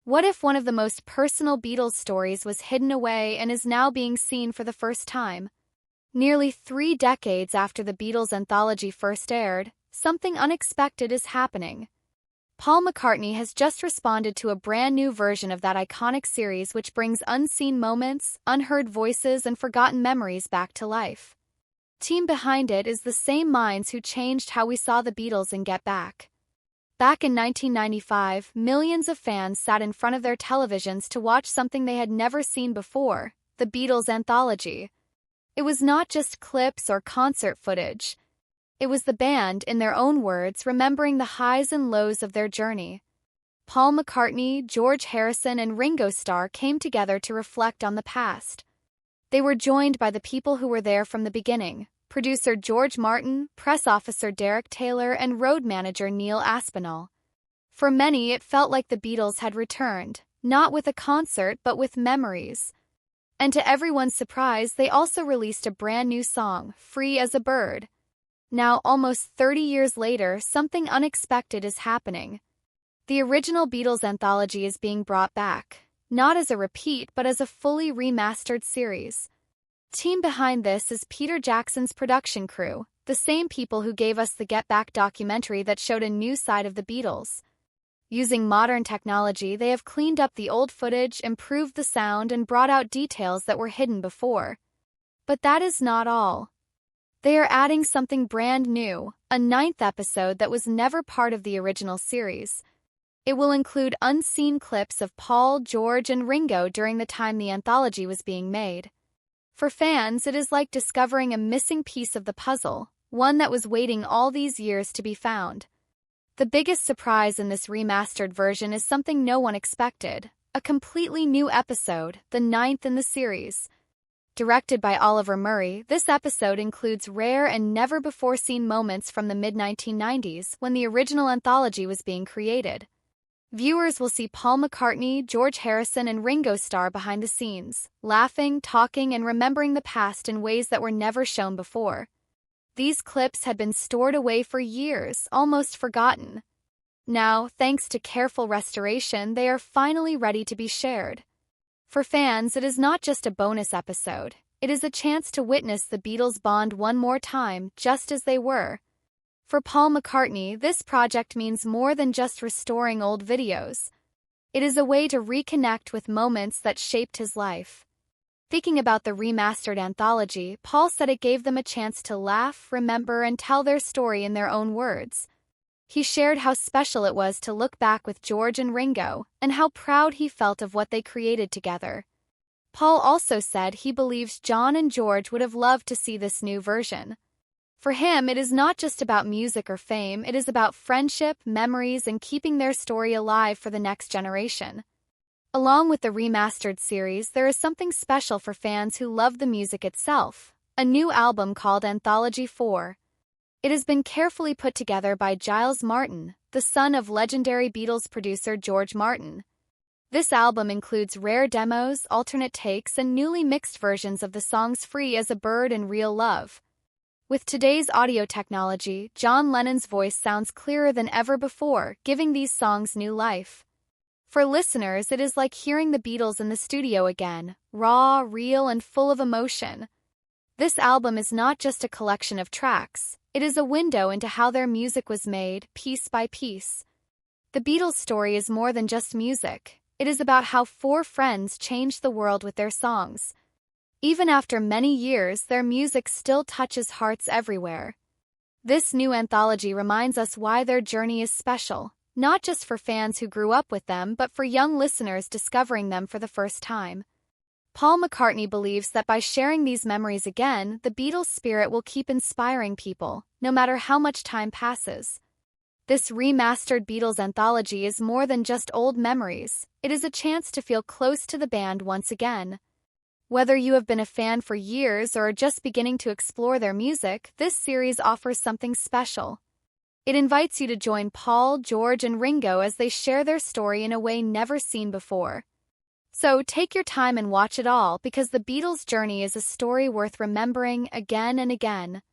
What if one of the most personal Beatles stories was hidden away and is now being seen for the first time? Nearly 3 decades after the Beatles anthology first aired, something unexpected is happening. Paul McCartney has just responded to a brand new version of that iconic series which brings unseen moments, unheard voices, and forgotten memories back to life. Team behind it is the same minds who changed how we saw the Beatles in Get Back. Back in 1995, millions of fans sat in front of their televisions to watch something they had never seen before, the Beatles anthology. It was not just clips or concert footage. It was the band, in their own words, remembering the highs and lows of their journey. Paul McCartney, George Harrison, and Ringo Starr came together to reflect on the past. They were joined by the people who were there from the beginning: producer George Martin, press officer Derek Taylor, and road manager Neil Aspinall. For many, it felt like the Beatles had returned, not with a concert but with memories. And to everyone's surprise, they also released a brand new song, Free as a Bird. Now, almost 30 years later, something unexpected is happening. The original Beatles anthology is being brought back, not as a repeat but as a fully remastered series. Team behind this is Peter Jackson's production crew, the same people who gave us the Get Back documentary that showed a new side of the Beatles. Using modern technology, they have cleaned up the old footage, improved the sound, and brought out details that were hidden before. But that is not all. They are adding something brand new, a 9th episode that was never part of the original series. It will include unseen clips of Paul, George, and Ringo during the time the anthology was being made. For fans, it is like discovering a missing piece of the puzzle, one that was waiting all these years to be found. The biggest surprise in this remastered version is something no one expected: a completely new episode, the 9th in the series. Directed by Oliver Murray, this episode includes rare and never-before-seen moments from the mid-1990s when the original anthology was being created. Viewers will see Paul McCartney, George Harrison, and Ringo Starr behind the scenes, laughing, talking, and remembering the past in ways that were never shown before. These clips had been stored away for years, almost forgotten. Now, thanks to careful restoration, they are finally ready to be shared. For fans, it is not just a bonus episode. It is a chance to witness the Beatles bond one more time, just as they were. For Paul McCartney, this project means more than just restoring old videos. It is a way to reconnect with moments that shaped his life. Speaking about the remastered anthology, Paul said it gave them a chance to laugh, remember, and tell their story in their own words. He shared how special it was to look back with George and Ringo, and how proud he felt of what they created together. Paul also said he believes John and George would have loved to see this new version. For him, it is not just about music or fame, it is about friendship, memories, and keeping their story alive for the next generation. Along with the remastered series, there is something special for fans who love the music itself: a new album called Anthology 4. It has been carefully put together by Giles Martin, the son of legendary Beatles producer George Martin. This album includes rare demos, alternate takes, and newly mixed versions of the songs Free as a Bird and Real Love. With today's audio technology, John Lennon's voice sounds clearer than ever before, giving these songs new life. For listeners, it is like hearing the Beatles in the studio again, raw, real, and full of emotion. This album is not just a collection of tracks. It is a window into how their music was made, piece by piece. The Beatles' story is more than just music. It is about how 4 friends changed the world with their songs. Even after many years, their music still touches hearts everywhere. This new anthology reminds us why their journey is special, not just for fans who grew up with them, but for young listeners discovering them for the first time. Paul McCartney believes that by sharing these memories again, the Beatles' spirit will keep inspiring people, no matter how much time passes. This remastered Beatles anthology is more than just old memories. It is a chance to feel close to the band once again. Whether you have been a fan for years or are just beginning to explore their music, this series offers something special. It invites you to join Paul, George, and Ringo as they share their story in a way never seen before. So take your time and watch it all, because the Beatles' journey is a story worth remembering again and again.